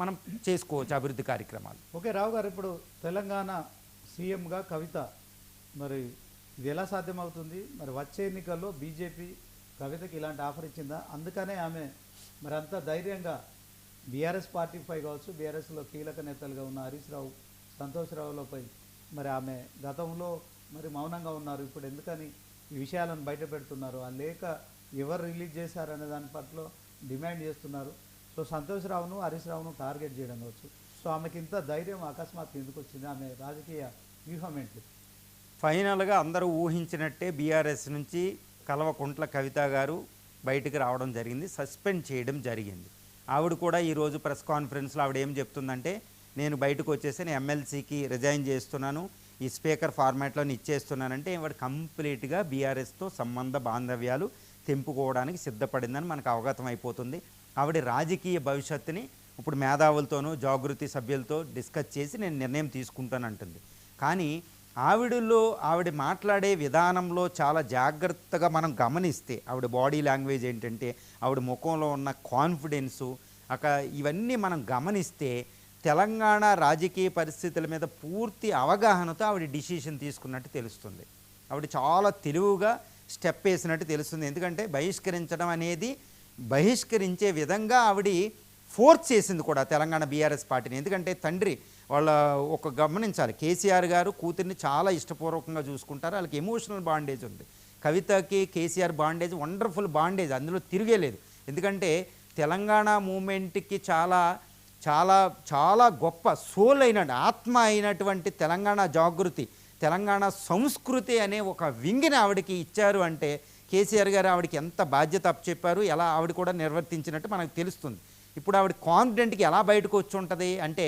మనం చేసుకోవచ్చు అభివృద్ధి కార్యక్రమాలు. ఓకే రావు గారు, ఇప్పుడు తెలంగాణ సీఎంగా కవిత, మరి ఇది ఎలా సాధ్యమవుతుంది? మరి వచ్చే ఎన్నికల్లో బీజేపీ కవితకి ఇలాంటి ఆఫర్ ఇచ్చిందా? అందుకనే ఆమె మరి అంత ధైర్యంగా బీఆర్ఎస్ పార్టీపై కావచ్చు, బీఆర్ఎస్లో కీలక నేతలుగా ఉన్న హరీష్ రావు, సంతోష్ రావులపై మరి ఆమె గతంలో మరి మౌనంగా ఉన్నారు, ఇప్పుడు ఎందుకని ఈ విషయాలను బయట పెడుతున్నారు? ఆ లేఖ ఎవరు రిలీజ్ చేశారనే దాని పట్ల డిమాండ్ చేస్తున్నారు. సో సంతోష్ రావును, హరీష్ రావును టార్గెట్ చేయడం కావచ్చు. సో ఆమెకి ఇంత ధైర్యం అకస్మాత్తు ఎందుకు వచ్చింది? ఆమె రాజకీయ వ్యూహం ఏంటి? ఫైనల్గా అందరూ ఊహించినట్టే బీఆర్ఎస్ నుంచి కల్వకుంట్ల కవిత గారు బయటికి రావడం జరిగింది, సస్పెండ్ చేయడం జరిగింది. ఆవిడ కూడా ఈరోజు ప్రెస్ కాన్ఫరెన్స్లో ఆవిడ ఏం చెప్తుందంటే, నేను బయటకు వచ్చేసి నేను ఎమ్మెల్సీకి రిజైన్ చేస్తున్నాను, ఈ స్పీకర్ ఫార్మాట్లో ఇచ్చేస్తున్నానంటే వాడు కంప్లీట్గా బీఆర్ఎస్తో సంబంధ బాంధవ్యాలు తెంపుకోవడానికి సిద్ధపడిందని మనకు అవగతం అయిపోతుంది. ఆవిడ రాజకీయ భవిష్యత్తుని ఇప్పుడు మేధావులతోనూ జాగృతి సభ్యులతో డిస్కస్ చేసి నేను నిర్ణయం తీసుకుంటానంటుంది. కానీ ఆవిడ మాట్లాడే విధానంలో చాలా జాగ్రత్తగా మనం గమనిస్తే ఆవిడ బాడీ లాంగ్వేజ్ ఏంటంటే, ఆవిడ ముఖంలో ఉన్న కాన్ఫిడెన్సు ఇవన్నీ మనం గమనిస్తే తెలంగాణ రాజకీయ పరిస్థితుల మీద పూర్తి అవగాహనతో ఆవిడ డిసిషన్ తీసుకున్నట్టు తెలుస్తుంది. ఆవిడ చాలా తెలివిగా స్టెప్ వేసినట్టు తెలుస్తుంది. ఎందుకంటే బహిష్కరించడం అనేది బహిష్కరించే విధంగా ఆవిడ ఫోర్స్ చేసింది కూడా తెలంగాణ బీఆర్ఎస్ పార్టీని. ఎందుకంటే తండ్రి వాళ్ళ గమనించాలి, కేసీఆర్ గారు కూతుర్ని చాలా ఇష్టపూర్వకంగా చూసుకుంటారు, వాళ్ళకి ఎమోషనల్ బాండేజ్ ఉంది. కవితకి కేసీఆర్ బాండేజ్ వండర్ఫుల్ బాండేజ్, అందులో తిరిగేలేదు. ఎందుకంటే తెలంగాణ మూమెంట్కి చాలా చాలా చాలా గొప్ప సోల్ ఆత్మ అయినటువంటి తెలంగాణ జాగృతి, తెలంగాణ సంస్కృతి అనే ఒక వింగిని ఆవిడకి ఇచ్చారు. అంటే కేసీఆర్ గారు ఆవిడకి ఎంత బాధ్యత అప్పచెప్పారు, ఎలా ఆవిడ కూడా నిర్వర్తించినట్టు మనకు తెలుస్తుంది. ఇప్పుడు ఆవిడ కాన్ఫిడెంట్కి ఎలా బయటకు వచ్చి ఉంటుంది అంటే,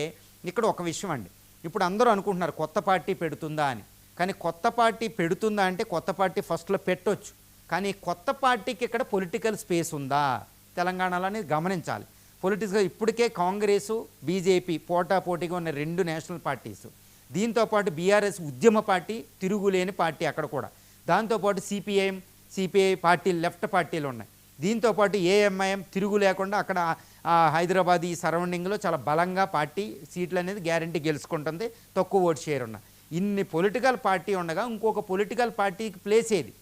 ఇక్కడ ఒక విషయం అండి, ఇప్పుడు అందరూ అనుకుంటున్నారు కొత్త పార్టీ పెడుతుందా అని. కానీ కొత్త పార్టీ పెడుతుందా అంటే కొత్త పార్టీ ఫస్ట్లో పెట్టొచ్చు, కానీ కొత్త పార్టీకి ఇక్కడ పొలిటికల్ స్పేస్ ఉందా తెలంగాణలో అనేది గమనించాలి. పొలిటిక్స్గా ఇప్పటికే కాంగ్రెసు బీజేపీ పోటాపోటీగా ఉన్న రెండు నేషనల్ పార్టీసు, దీంతోపాటు బీఆర్ఎస్ ఉద్యమ పార్టీ, తిరుగులేని పార్టీ అక్కడ కూడా, దాంతోపాటు సిపిఐ పార్టీలు లెఫ్ట్ పార్టీలు ఉన్నాయి, దీంతోపాటు ఏఎంఐఎం తిరుగు లేకుండా అక్కడ హైదరాబాద్ ఈ సరౌండింగ్లో చాలా బలంగా పార్టీ సీట్లు అనేది గ్యారంటీ గెలుచుకుంటుంది, తక్కువ ఓటు షేర్ ఉన్న ఇన్ని పొలిటికల్ పార్టీ ఉండగా ఇంకొక పొలిటికల్ పార్టీకి ప్లేస్ ఏది?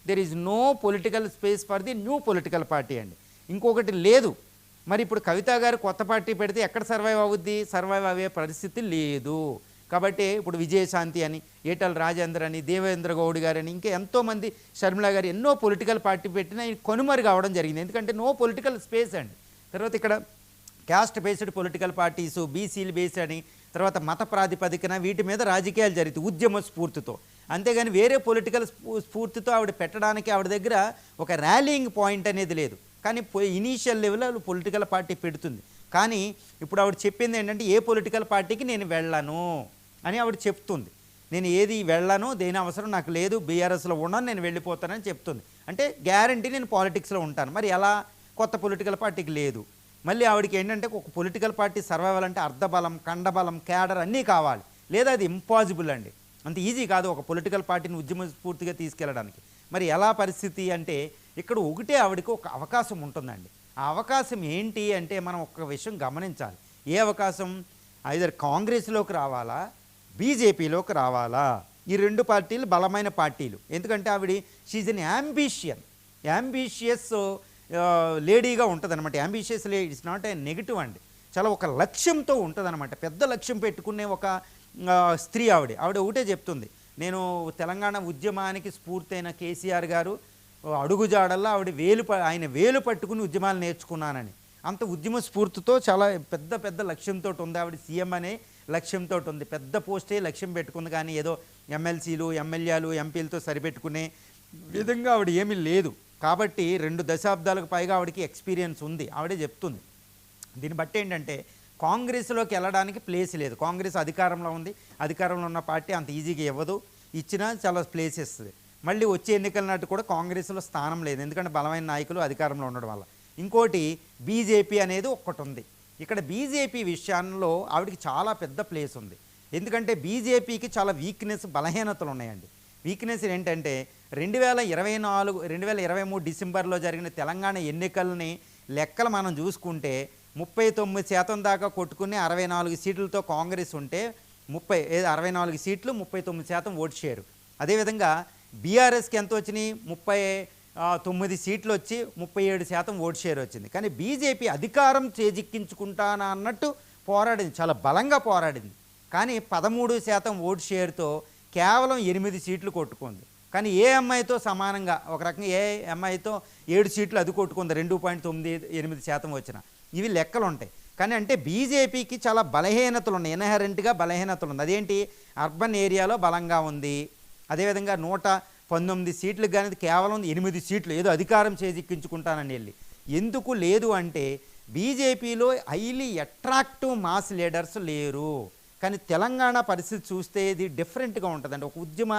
There is no political space for the new political party అండి, ఇంకొకటి లేదు. మరి ఇప్పుడు కవిత గారు కొత్త పార్టీ పెడితే ఎక్కడ సర్వైవ్ అవుద్ది? సర్వైవ్ అయ్యే పరిస్థితి లేదు. కాబట్టి ఇప్పుడు విజయశాంతి అని, ఈటల రాజేందర్ అని, దేవేంద్ర గౌడ్ గారని, ఇంకా ఎంతోమంది, షర్మిల గారు ఎన్నో పొలిటికల్ పార్టీ పెట్టినా కొనుమరుగు అవడం జరిగింది. ఎందుకంటే నో పొలిటికల్ స్పేస్ అండి. తర్వాత ఇక్కడ క్యాస్ట్ బేస్డ్ పొలిటికల్ పార్టీసు, బీసీలు బేస్డ్ అని, తర్వాత మత ప్రాతిపదికన వీటి మీద రాజకీయాలు జరుగుతాయి ఉద్యమ స్ఫూర్తితో. అంతేగాని వేరే పొలిటికల్ స్ఫూర్తితో ఆవిడ పెట్టడానికి ఆవిడ దగ్గర ఒక ర్యాలీయింగ్ పాయింట్ అనేది లేదు. కానీ ఇనీషియల్ లెవెల్లో పొలిటికల్ పార్టీ పెడుతుంది. కానీ ఇప్పుడు ఆవిడ చెప్పింది ఏంటంటే, ఏ పొలిటికల్ పార్టీకి నేను వెళ్ళను అని ఆవిడ చెప్తుంది. నేను ఏది వెళ్ళను, దేని అవసరం నాకు లేదు, బీఆర్ఎస్లో ఉన్నాను, నేను వెళ్ళిపోతానని చెప్తుంది. అంటే గ్యారంటీ నేను పాలిటిక్స్లో ఉంటాను. మరి ఎలా? కొత్త పొలిటికల్ పార్టీకి లేదు. మళ్ళీ ఆవిడకి ఏంటంటే ఒక పొలిటికల్ పార్టీ సర్వైవల్ అంటే అర్ధబలం, కండబలం, క్యాడర్ అన్నీ కావాలి, లేదా అది ఇంపాసిబుల్ అండి, అంత ఈజీ కాదు ఒక పొలిటికల్ పార్టీని ఉద్యమ స్ఫూర్తిగా తీసుకెళ్ళడానికి. మరి ఎలా పరిస్థితి అంటే, ఇక్కడ ఒకటే ఆవిడకి ఒక అవకాశం ఉంటుందండి. ఆ అవకాశం ఏంటి అంటే, మనం ఒక విషయం గమనించాలి. ఏ అవకాశం? ఐదర్ కాంగ్రెస్లోకి రావాలా, బీజేపీలోకి రావాలా. ఈ రెండు పార్టీలు బలమైన పార్టీలు. ఎందుకంటే ఆవిడ షీజ్ ఎన్ యాంబిషియస్ లేడీగా ఉంటుంది అనమాట. Ambitious lady it's not a negative అండి, చాలా ఒక లక్ష్యంతో ఉంటుంది అనమాట. పెద్ద లక్ష్యం పెట్టుకునే ఒక స్త్రీ ఆవిడ ఒకటే చెప్తుంది, నేను తెలంగాణ ఉద్యమానికి స్ఫూర్తి అయిన కేసీఆర్ గారు అడుగుజాడల్లో ఆయన వేలు పట్టుకుని ఉద్యమాలు నేర్చుకున్నానని, అంత ఉద్యమ స్ఫూర్తితో చాలా పెద్ద లక్ష్యంతో ఉంది ఆవిడ. సీఎం అనే లక్ష్యంతో ఉంది, పెద్ద పోస్టే లక్ష్యం పెట్టుకుంది. కానీ ఏదో ఎమ్మెల్సీలు, ఎమ్మెల్యేలు, ఎంపీలతో సరిపెట్టుకునే విధంగా ఆవిడ ఏమీ లేదు. కాబట్టి 2 దశాబ్దాలకు పైగా ఆవిడకి ఎక్స్పీరియన్స్ ఉంది, ఆవిడే చెప్తుంది. దీన్ని బట్టి ఏంటంటే కాంగ్రెస్లోకి వెళ్ళడానికి ప్లేస్ లేదు. కాంగ్రెస్ అధికారంలో ఉంది, అధికారంలో ఉన్న పార్టీ అంత ఈజీగా ఇవ్వదు, ఇచ్చినా చాలా ప్లేస్ ఇస్తుంది. మళ్ళీ వచ్చే ఎన్నికల నాటి కూడా కాంగ్రెస్లో స్థానం లేదు, ఎందుకంటే బలమైన నాయకులు అధికారంలో ఉండడం వల్ల. ఇంకోటి బీజేపీ అనేది ఒక్కటి ఉంది. ఇక్కడ బీజేపీ విషయంలో ఆవిడకి చాలా పెద్ద ప్లేస్ ఉంది. ఎందుకంటే బీజేపీకి చాలా బలహీనతలు ఉన్నాయండి. వీక్నెస్ ఏంటంటే 2023 డిసెంబర్లో జరిగిన తెలంగాణ ఎన్నికలని లెక్కలు మనం చూసుకుంటే 39% దాకా కొట్టుకుని 64 సీట్లతో కాంగ్రెస్ ఉంటే 64 సీట్లు 39% ఓటు షేరు. అదేవిధంగా బీఆర్ఎస్కి ఎంత వచ్చినాయి, 39 సీట్లు వచ్చి 37% ఓటు షేర్ వచ్చింది. కానీ బీజేపీ అధికారం చేజిక్కించుకుంటానా అన్నట్టు పోరాడింది, చాలా బలంగా పోరాడింది. కానీ 13% ఓటు షేర్తో కేవలం 8 సీట్లు కొట్టుకుంది. కానీ ఏఎంఐతో సమానంగా ఒక రకంగా ఏఎంఐతో 7 సీట్లు అది కొట్టుకుంది, 2.98% వచ్చిన. ఇవి లెక్కలు ఉంటాయి. కానీ అంటే బీజేపీకి చాలా బలహీనతలు ఉన్నాయి, ఇన్హెరెంట్గా బలహీనతలు ఉంది. అదేంటి, అర్బన్ ఏరియాలో బలంగా ఉంది. అదేవిధంగా 119 సీట్లకు కానీ కేవలం 8 సీట్లు ఏదో అధికారం చేజిక్కించుకుంటానని వెళ్ళి ఎందుకు లేదు అంటే బీజేపీలో హైలీ అట్రాక్టివ్ మాస్ లీడర్స్ లేరు. కానీ తెలంగాణ పరిస్థితి చూస్తే ఇది డిఫరెంట్గా ఉంటుందండి. ఒక ఉద్యమ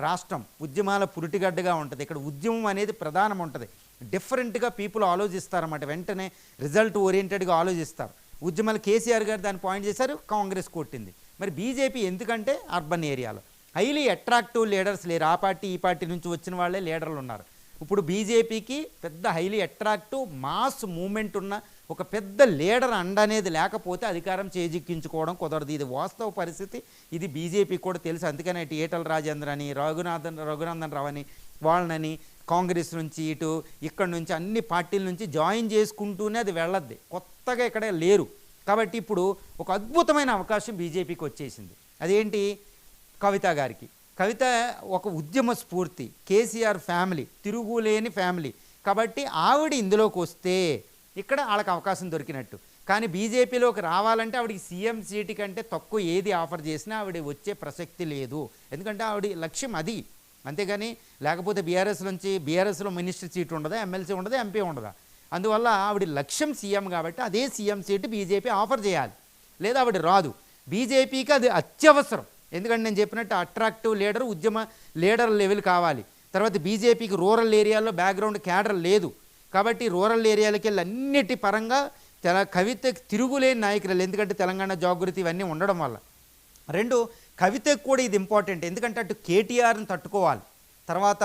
రాష్ట్రం, ఉద్యమాల పురిటిగడ్డగా ఉంటుంది. ఇక్కడ ఉద్యమం అనేది ప్రధానం ఉంటుంది. డిఫరెంట్గా పీపుల్ ఆలోచిస్తారన్నమాట, వెంటనే రిజల్ట్ ఓరియంటెడ్గా ఆలోచిస్తారు. ఉద్యమాలు కేసీఆర్ గారు దాన్ని పాయింట్ చేశారు, కాంగ్రెస్ కొట్టింది. మరి బీజేపీ ఎందుకంటే అర్బన్ ఏరియాలో హైలీ అట్రాక్టివ్ లీడర్స్ లేరు. ఆ పార్టీ ఈ పార్టీ నుంచి వచ్చిన వాళ్ళే లీడర్లు ఉన్నారు. ఇప్పుడు బీజేపీకి పెద్ద హైలీ అట్రాక్టివ్ మాస్ మూమెంట్ ఉన్న ఒక పెద్ద లీడర్ అండ అనేది లేకపోతే అధికారం చేజిక్కించుకోవడం కుదరదు. ఇది వాస్తవ పరిస్థితి. ఇది బీజేపీకి కూడా తెలుసు. అందుకనే ఇటు ఈటల రాజేందర్ అని, రఘునందన్ రావు అని వాళ్ళని కాంగ్రెస్ నుంచి ఇక్కడి నుంచి అన్ని పార్టీల నుంచి జాయిన్ చేసుకుంటూనే అది వెళ్ళద్ది. కొత్తగా ఇక్కడ లేరు. కాబట్టి ఇప్పుడు ఒక అద్భుతమైన అవకాశం బీజేపీకి వచ్చేసింది. అదేంటి, కవిత గారికి. కవిత ఒక ఉద్యమ స్ఫూర్తి, కేసీఆర్ ఫ్యామిలీ, తిరుగులేని ఫ్యామిలీ. కాబట్టి ఆవిడ ఇందులోకి వస్తే ఇక్కడ వాళ్ళకి అవకాశం దొరికినట్టు. కానీ బీజేపీలోకి రావాలంటే ఆవిడకి సీఎం సీటు కంటే తక్కువ ఏది ఆఫర్ చేసినా ఆవిడ వచ్చే ప్రసక్తి లేదు. ఎందుకంటే ఆవిడ లక్ష్యం అది. అంతేగాని లేకపోతే బీఆర్ఎస్లో మినిస్టర్ సీటు ఉండదా, ఎమ్మెల్సీ ఉండదా, ఎంపీ ఉండదా. అందువల్ల ఆవిడ లక్ష్యం సీఎం కాబట్టి అదే సీఎం సీటు బీజేపీ ఆఫర్ చేయాలి. లేదా ఆవిడ రాదు. బీజేపీకి అది అత్యవసరం. ఎందుకంటే నేను చెప్పినట్టు అట్రాక్టివ్ లీడర్, ఉద్యమ లీడర్ లెవెల్ కావాలి. తర్వాత బీజేపీకి రూరల్ ఏరియాలో బ్యాక్గ్రౌండ్ క్యాడర్ లేదు. కాబట్టి రూరల్ ఏరియాలకి వెళ్ళి అన్నిటి పరంగా కవితకి తిరుగులేని నాయకులు. ఎందుకంటే తెలంగాణ జాగృతి ఇవన్నీ ఉండడం వల్ల. రెండు, కవితకు కూడా ఇది ఇంపార్టెంట్. ఎందుకంటే అటు కేటీఆర్ని తట్టుకోవాలి, తర్వాత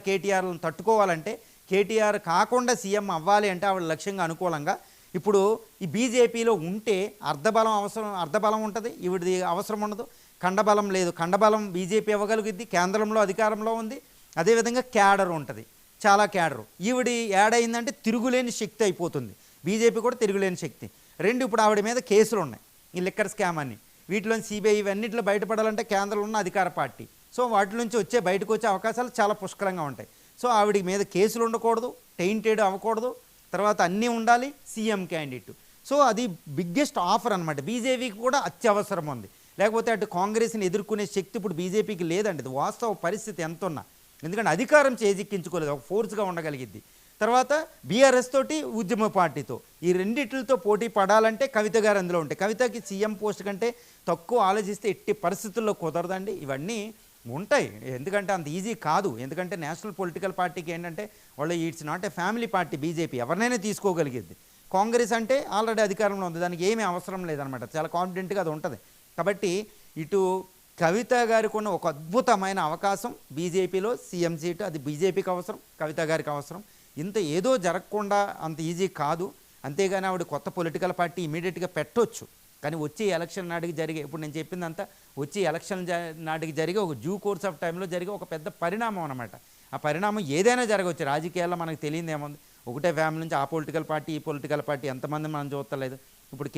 కేటీఆర్లను తట్టుకోవాలంటే కేటీఆర్ కాకుండా సీఎం అవ్వాలి అంటే ఆవిడ లక్ష్యంగా అనుకూలంగా ఇప్పుడు ఈ బీజేపీలో ఉంటే అర్ధబలం ఉంటుంది, ఈవిడిది అవసరం ఉండదు. ఖండబలం లేదు. ఖండబలం బీజేపీ ఇవ్వగలుగుద్ది, కేంద్రంలో అధికారంలో ఉంది. అదేవిధంగా క్యాడర్ ఉంటుంది, చాలా క్యాడరు. ఈవిడి యాడ్ అయిందంటే తిరుగులేని శక్తి అయిపోతుంది. బీజేపీ కూడా తిరుగులేని శక్తి. రెండు, ఇప్పుడు ఆవిడ మీద కేసులు ఉన్నాయి, ఈ లిక్కర్ స్కామ్ అని. వీటిలో సిబిఐ ఇవన్నింటిలో బయటపడాలంటే కేంద్రంలో ఉన్న అధికార పార్టీ. సో వాటి నుంచి బయటకు వచ్చే అవకాశాలు చాలా పుష్కలంగా ఉంటాయి. సో ఆవిడ మీద కేసులు ఉండకూడదు, టెయింటెడ్ అవ్వకూడదు, తర్వాత అన్నీ ఉండాలి, సీఎం క్యాండిడేట్. సో అది బిగ్గెస్ట్ ఆఫర్ అనమాట. బీజేపీకి కూడా అత్యవసరం ఉంది. లేకపోతే అటు కాంగ్రెస్ని ఎదుర్కొనే శక్తి ఇప్పుడు బీజేపీకి లేదండి. ఇది వాస్తవ పరిస్థితి ఎంత ఉన్నా. ఎందుకంటే అధికారం చేజిక్కించుకోలేదు, ఒక ఫోర్స్గా ఉండగలిగిద్ది. తర్వాత బీఆర్ఎస్ తోటి ఉద్యమ పార్టీతో ఈ రెండిట్లతో పోటీ పడాలంటే కవిత గారు అందులో ఉంటాయి. కవితకి సీఎం పోస్ట్ కంటే తక్కువ ఆలోచిస్తే ఎట్టి పరిస్థితుల్లో కుదరదండి. ఇవన్నీ ఉంటాయి, ఎందుకంటే అంత ఈజీ కాదు. ఎందుకంటే నేషనల్ పొలిటికల్ పార్టీకి ఏంటంటే వాళ్ళు it's not a family party. BJP ఎవరినైనా తీసుకోగలిగేది. కాంగ్రెస్ అంటే ఆల్రెడీ అధికారంలో ఉంది, దానికి ఏమీ అవసరం లేదనమాట, చాలా కాన్ఫిడెంట్గా అది ఉంటుంది. కాబట్టి ఇటు కవిత గారికి ఉన్న ఒక అద్భుతమైన అవకాశం బీజేపీలో సీఎం సీటు, అది బీజేపీకి అవసరం, కవిత గారికి అవసరం. ఇంత ఏదో జరగకుండా అంత ఈజీ కాదు. అంతేగాని ఆవిడ కొత్త పొలిటికల్ పార్టీ ఇమీడియట్గా పెట్టొచ్చు. కానీ వచ్చే ఎలక్షన్ నాటికి జరిగే, ఇప్పుడు నేను చెప్పిందంతా వచ్చే ఎలక్షన్ నాటికి జరిగే ఒక డ్యూ కోర్స్ ఆఫ్ టైంలో జరిగే ఒక పెద్ద పరిణామం అనమాట. ఆ పరిణామం ఏదైనా జరగవచ్చు. రాజకీయాల్లో మనకు తెలియదు ఏముంది, ఒకటే ఫ్యామిలీ నుంచి ఆ పొలిటికల్ పార్టీ ఈ పొలిటికల్ పార్టీ ఎంతమంది మనం చూస్తలేదు. ఇప్పుడు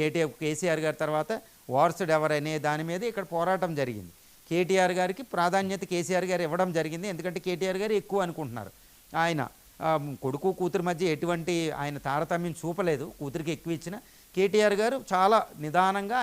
కేసీఆర్ గారి తర్వాత వారసుడు ఎవరనే దాని మీద ఇక్కడ పోరాటం జరిగింది. కేటీఆర్ గారికి ప్రాధాన్యత కేసీఆర్ గారు ఇవ్వడం జరిగింది. ఎందుకంటే కేటీఆర్ గారు ఎక్కువ అనుకుంటున్నారు. ఆయన కొడుకు కూతురు మధ్య ఎటువంటి ఆయన తారతమ్యం చూపలేదు, కూతురికి ఎక్కువ ఇచ్చిన. కేటీఆర్ గారు చాలా నిదానంగా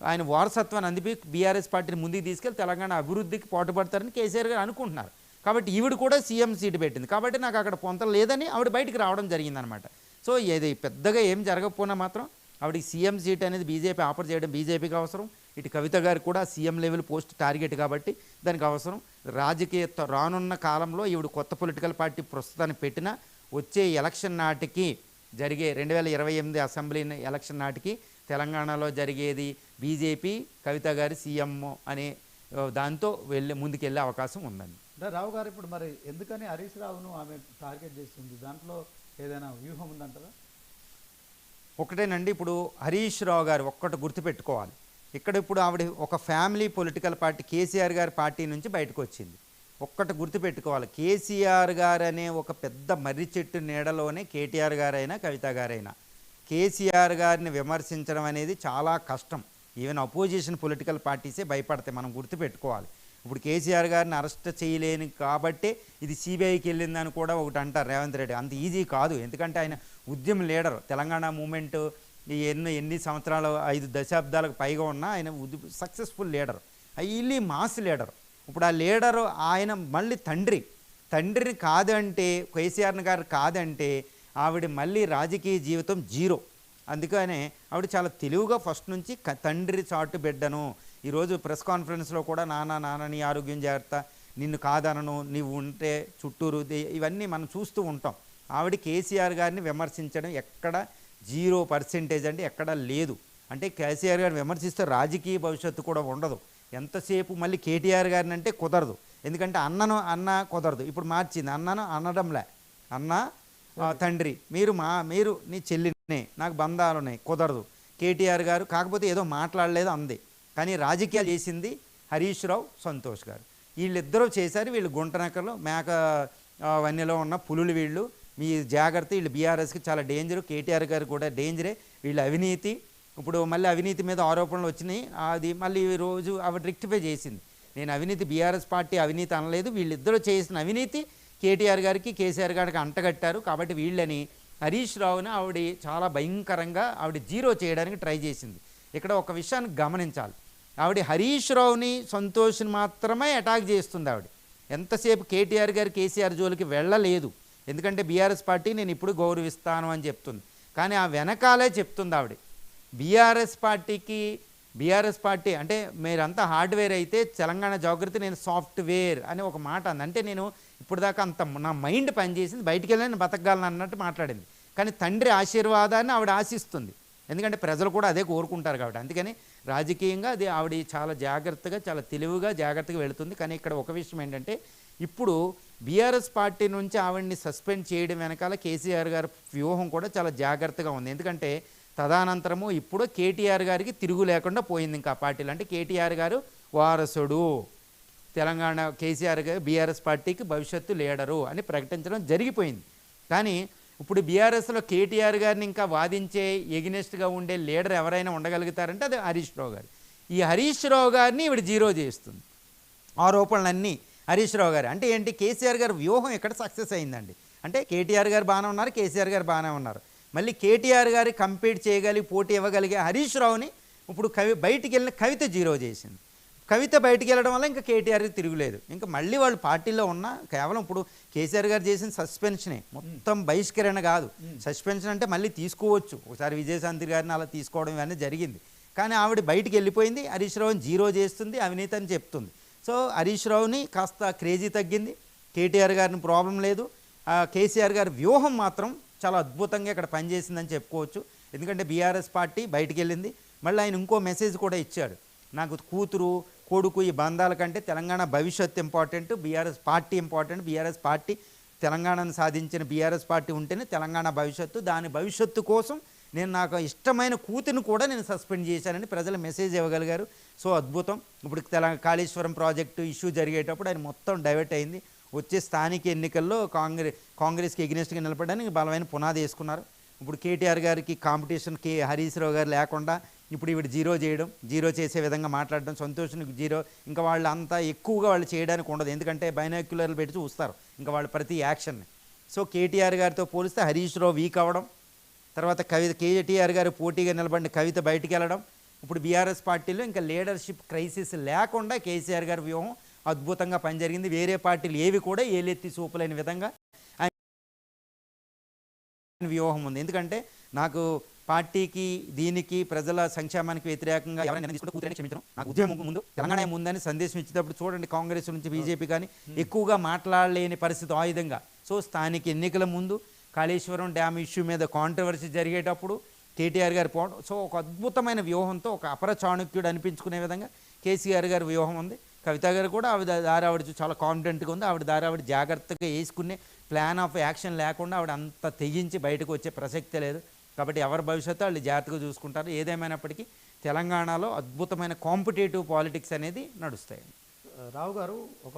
ఆయన వారసత్వాన్ని అందిపి బీఆర్ఎస్ పార్టీని ముందుకు తీసుకెళ్ళి తెలంగాణ అభివృద్ధికి పాటుపడతారని కేసీఆర్ గారు అనుకుంటున్నారు. కాబట్టి ఈవిడ కూడా సీఎం సీటు పెట్టింది. కాబట్టి నాకు అక్కడ పొంతలు లేదని ఆవిడ బయటికి రావడం జరిగిందనమాట. సో ఇది పెద్దగా ఏం జరగకపోయినా మాత్రం ఆవిడకి సీఎం సీట్ అనేది బీజేపీ ఆఫర్ చేయడం బీజేపీకి అవసరం. ఇటు కవిత గారు కూడా సీఎం లెవెల్ పోస్ట్ టార్గెట్ కాబట్టి దానికి అవసరం. రాజకీయ రానున్న కాలంలో ఈవిడ కొత్త పొలిటికల్ పార్టీ ప్రస్తుతానికి పెట్టినా వచ్చే ఎలక్షన్ నాటికి జరిగే 2028 అసెంబ్లీ ఎలక్షన్ నాటికి తెలంగాణలో జరిగేది బీజేపీ కవిత గారి సీఎం అనే దాంతో ముందుకెళ్ళే అవకాశం ఉందండి. అంటే రావు గారు ఇప్పుడు మరి ఎందుకని హరీష్ రావును ఆమె టార్గెట్ చేస్తుంది? దాంట్లో ఏదైనా వ్యూహం ఉందంటారా? ఒకటేనండి, ఇప్పుడు హరీష్ రావు గారు ఒక్కటి గుర్తుపెట్టుకోవాలి. ఇక్కడ ఇప్పుడు ఆవిడ ఒక ఫ్యామిలీ పొలిటికల్ పార్టీ కేసీఆర్ గారి పార్టీ నుంచి బయటకు వచ్చింది. ఒక్కటి గుర్తుపెట్టుకోవాలి, కేసీఆర్ గారు అనే ఒక పెద్ద మర్రి చెట్టు నీడలోనే కేటీఆర్ గారైనా కవిత గారైనా కేసీఆర్ గారిని విమర్శించడం అనేది చాలా కష్టం. ఈవెన్ అపోజిషన్ పొలిటికల్ పార్టీసే భయపడతాయి, మనం గుర్తుపెట్టుకోవాలి. ఇప్పుడు కేసీఆర్ గారిని అరెస్ట్ చేయలేని కాబట్టే ఇది సిబిఐకి వెళ్ళిందని కూడా ఒకటి అంటారు రేవంత్ రెడ్డి. అంత ఈజీ కాదు, ఎందుకంటే ఆయన ఉద్యమ లీడర్. తెలంగాణ మూమెంట్ ఎన్ని సంవత్సరాలు 5 దశాబ్దాలకు పైగా ఉన్న ఆయన successful leader, highly mass leader. ఇప్పుడు ఆ లీడరు ఆయన మళ్ళీ తండ్రిని కాదంటే, కేసీఆర్ గారు కాదంటే ఆవిడ మళ్ళీ రాజకీయ జీవితం జీరో. అందుకనే ఆవిడ చాలా తెలివిగా ఫస్ట్ నుంచి తండ్రి చాటు బిడ్డను. ఈరోజు ప్రెస్ కాన్ఫరెన్స్లో కూడా నాన్న నీ ఆరోగ్యం జాగ్రత్త, నిన్ను కాదనను, నీవు ఉంటే చుట్టూరు, ఇవన్నీ మనం చూస్తూ ఉంటాం. ఆవిడ కేసీఆర్ గారిని విమర్శించడం ఎక్కడ 0% అంటే ఎక్కడా లేదు. అంటే కేసీఆర్ గారిని విమర్శిస్తే రాజకీయ భవిష్యత్తు కూడా ఉండదు. ఎంతసేపు మళ్ళీ కేటీఆర్ గారిని అంటే కుదరదు, ఎందుకంటే అన్న కుదరదు. ఇప్పుడు మార్చింది, అన్నను అనడంలే, అన్న తండ్రి, మీరు నీ చెల్లినే, నాకు బంధాలు ఉన్నాయి, కుదరదు. కేటీఆర్ గారు కాకపోతే ఏదో మాట్లాడలేదు అంది, కానీ రాజకీయాలు చేసింది హరీష్ రావు, సంతోష్ గారు. వీళ్ళిద్దరూ చేశారు. వీళ్ళు గుంటనకలు మేక వన్యలో ఉన్న పులులు. వీళ్ళు మీ జాగ్రత్త, వీళ్ళు బీఆర్ఎస్కి చాలా డేంజరు, కేటీఆర్ గారు కూడా డేంజరే. వీళ్ళు అవినీతి, ఇప్పుడు మళ్ళీ అవినీతి మీద ఆరోపణలు వచ్చినాయి. అది మళ్ళీ రోజు ఆవిడ రెక్టిఫై చేసింది, నేను అవినీతి బీఆర్ఎస్ పార్టీ అవినీతి అనలేదు, వీళ్ళిద్దరూ చేసిన అవినీతి కేటీఆర్ గారికి కేసీఆర్ గారికి అంటగట్టారు. కాబట్టి వీళ్ళని హరీష్ రావుని ఆవిడ చాలా భయంకరంగా ఆవిడ జీరో చేయడానికి ట్రై చేసింది. ఇక్కడ ఒక విషయాన్ని గమనించాలి, ఆవిడ హరీష్ రావుని సంతోష్ని మాత్రమే అటాక్ చేస్తుంది. ఆవిడ ఎంతసేపు కేటీఆర్ గారు కేసీఆర్ జోలికి వెళ్ళలేదు, ఎందుకంటే బీఆర్ఎస్ పార్టీ నేను ఇప్పుడు గౌరవిస్తాను అని చెప్తుంది. కానీ ఆ వెనకాలే చెప్తుంది ఆవిడ, బీఆర్ఎస్ పార్టీ అంటే మీరంతా హార్డ్వేర్ అయితే తెలంగాణ జాగృతి నేను సాఫ్ట్వేర్ అని ఒక మాట అంది. అంటే నేను ఇప్పుడు దాకా అంత నా మైండ్ పనిచేసింది, బయటికి వెళ్ళి నేను బతకగలను అన్నట్టు మాట్లాడింది. కానీ తండ్రి ఆశీర్వాదాన్ని ఆవిడ ఆశిస్తుంది, ఎందుకంటే ప్రజలు కూడా అదే కోరుకుంటారు కాబట్టి. అందుకని రాజకీయంగా అది ఆవిడ చాలా జాగ్రత్తగా, చాలా తెలివిగా జాగ్రత్తగా వెళుతుంది. కానీ ఇక్కడ ఒక విషయం ఏంటంటే, ఇప్పుడు బీఆర్ఎస్ పార్టీ నుంచి ఆవిడ్ని సస్పెండ్ చేయడం వెనకాల కేసీఆర్ గారి వ్యూహం కూడా చాలా జాగ్రత్తగా ఉంది. ఎందుకంటే తదనంతరము ఇప్పుడు కేటీఆర్ గారికి తిరుగు లేకుండా పోయింది ఇంకా పార్టీలు. అంటే కేటీఆర్ గారు వారసుడు, తెలంగాణ కేసీఆర్ గారు బీఆర్ఎస్ పార్టీకి భవిష్యత్తు లీడరు అని ప్రకటించడం జరిగిపోయింది. కానీ ఇప్పుడు బీఆర్ఎస్లో కేటీఆర్ గారిని ఇంకా వాదించే ఎగ్నెస్ట్గా ఉండే లీడర్ ఎవరైనా ఉండగలుగుతారంటే అది హరీష్ రావు గారు. ఈ హరీష్ రావు గారిని ఇవిడ జీరో చేస్తుంది. ఆరోపణలన్నీ హరీష్ రావు గారు. అంటే ఏంటి, కేసీఆర్ గారి వ్యూహం ఇక్కడ సక్సెస్ అయిందండి. అంటే కేటీఆర్ గారు బాగానే ఉన్నారు, కేసీఆర్ గారు బాగానే ఉన్నారు. మళ్ళీ కేటీఆర్ గారి కంపీట్ చేయగలిగి పోటీ ఇవ్వగలిగే హరీష్ రావుని ఇప్పుడు బయటికి వెళ్ళిన కవిత జీరో చేసింది. కవిత బయటికి వెళ్ళడం వల్ల ఇంకా కేటీఆర్కి తిరుగులేదు. ఇంకా మళ్ళీ వాళ్ళు పార్టీలో ఉన్న కేవలం ఇప్పుడు కేసీఆర్ గారు చేసిన సస్పెన్షనే, మొత్తం బహిష్కరణ కాదు. సస్పెన్షన్ అంటే మళ్ళీ తీసుకోవచ్చు, ఒకసారి విజయశాంతి గారిని అలా తీసుకోవడం ఇవన్నీ జరిగింది. కానీ ఆవిడ బయటికి వెళ్ళిపోయింది, హరీష్ రావుని జీరో చేస్తుంది, అవినీతి అని చెప్తుంది. సో హరీష్ రావుని కాస్త క్రేజీ తగ్గింది, కేటీఆర్ గారిని ప్రాబ్లం లేదు. కేసీఆర్ గారి వ్యూహం మాత్రం చాలా అద్భుతంగా ఇక్కడ పనిచేసిందని చెప్పుకోవచ్చు. ఎందుకంటే బీఆర్ఎస్ పార్టీ బయటికి వెళ్ళింది. మళ్ళీ ఆయన ఇంకో మెసేజ్ కూడా ఇచ్చాడు, నాకు కూతురు కొడుకు ఈ బంధాల కంటే తెలంగాణ భవిష్యత్తు important, BRS party important, BRS party తెలంగాణను సాధించిన బీఆర్ఎస్ పార్టీ ఉంటేనే తెలంగాణ భవిష్యత్తు, దాని భవిష్యత్తు కోసం నేను నాకు ఇష్టమైన కూతురిని కూడా నేను సస్పెండ్ చేశానని ప్రజలు మెసేజ్ ఇవ్వగలిగారు. సో అద్భుతం. ఇప్పుడు కాళేశ్వరం ప్రాజెక్టు ఇష్యూ జరిగేటప్పుడు ఆయన మొత్తం డైవర్ట్ అయింది. వచ్చే స్థానిక ఎన్నికల్లో కాంగ్రెస్కి ఎగ్నెస్ట్గా నిలబడడానికి బలమైన పునాది వేసుకున్నారు. ఇప్పుడు కేటీఆర్ గారికి కాంపిటీషన్ హరీష్ రావు గారు లేకుండా ఇప్పుడు ఈవిడ జీరో చేసే విధంగా మాట్లాడడం, సంతోషానికి జీరో. ఇంకా వాళ్ళు అంతా ఎక్కువగా వాళ్ళు చేయడానికి ఉండదు, ఎందుకంటే బైనాక్యులర్లు పెట్టి చూస్తారు ఇంకా వాళ్ళు ప్రతి యాక్షన్ని. సో కేటీఆర్ గారితో పోలిస్తే హరీష్ రావు వీక్ అవ్వడం, తర్వాత కేటీఆర్ గారు పోటీగా నిలబడిన కవిత బయటికి వెళ్ళడం, ఇప్పుడు బీఆర్ఎస్ పార్టీలో ఇంకా లీడర్షిప్ క్రైసిస్ లేకుండా కేసీఆర్ గారి వ్యూహం అద్భుతంగా పనిజరిగింది. వేరే పార్టీలు ఏవి కూడా ఏలెత్తి చూపలేని విధంగా ఆయన వ్యూహం ఉంది. ఎందుకంటే నాకు పార్టీకి దీనికి ప్రజల సంక్షేమానికి వ్యతిరేకంగా ఎవరైనా తీసుకుంటే కూతురని క్షమించడం, నాకు ఉద్యమం ముందు తెలంగాణ ముందని సందేశం ఇచ్చేటప్పుడు చూడండి, కాంగ్రెస్ నుంచి బీజేపీ కానీ ఎక్కువగా మాట్లాడలేని పరిస్థితి ఆయుధంగా. సో స్థానిక ఎన్నికల ముందు కాళేశ్వరం డ్యామ్ ఇష్యూ మీద కాంట్రవర్సీ జరిగేటప్పుడు కేటీఆర్ గారు పోవడం, సో ఒక అద్భుతమైన వ్యూహంతో ఒక అపర చాణుక్యుడు అనిపించుకునే విధంగా కేసీఆర్ గారి వ్యూహం ఉంది. కవిత గారు కూడా ఆవిడ చాలా కాన్ఫిడెంట్గా ఉంది. ఆవిడ జాగ్రత్తగా వేసుకునే ప్లాన్ ఆఫ్ యాక్షన్ లేకుండా ఆవిడ అంత తెగించి బయటకు వచ్చే ప్రసక్తే లేదు. కాబట్టి ఎవరి భవిష్యత్తు వాళ్ళు జాగ్రత్తగా చూసుకుంటారు. ఏదేమైనప్పటికీ తెలంగాణలో అద్భుతమైన కాంపిటేటివ్ పాలిటిక్స్ అనేది నడుస్తాయి. రావు గారు, ఒక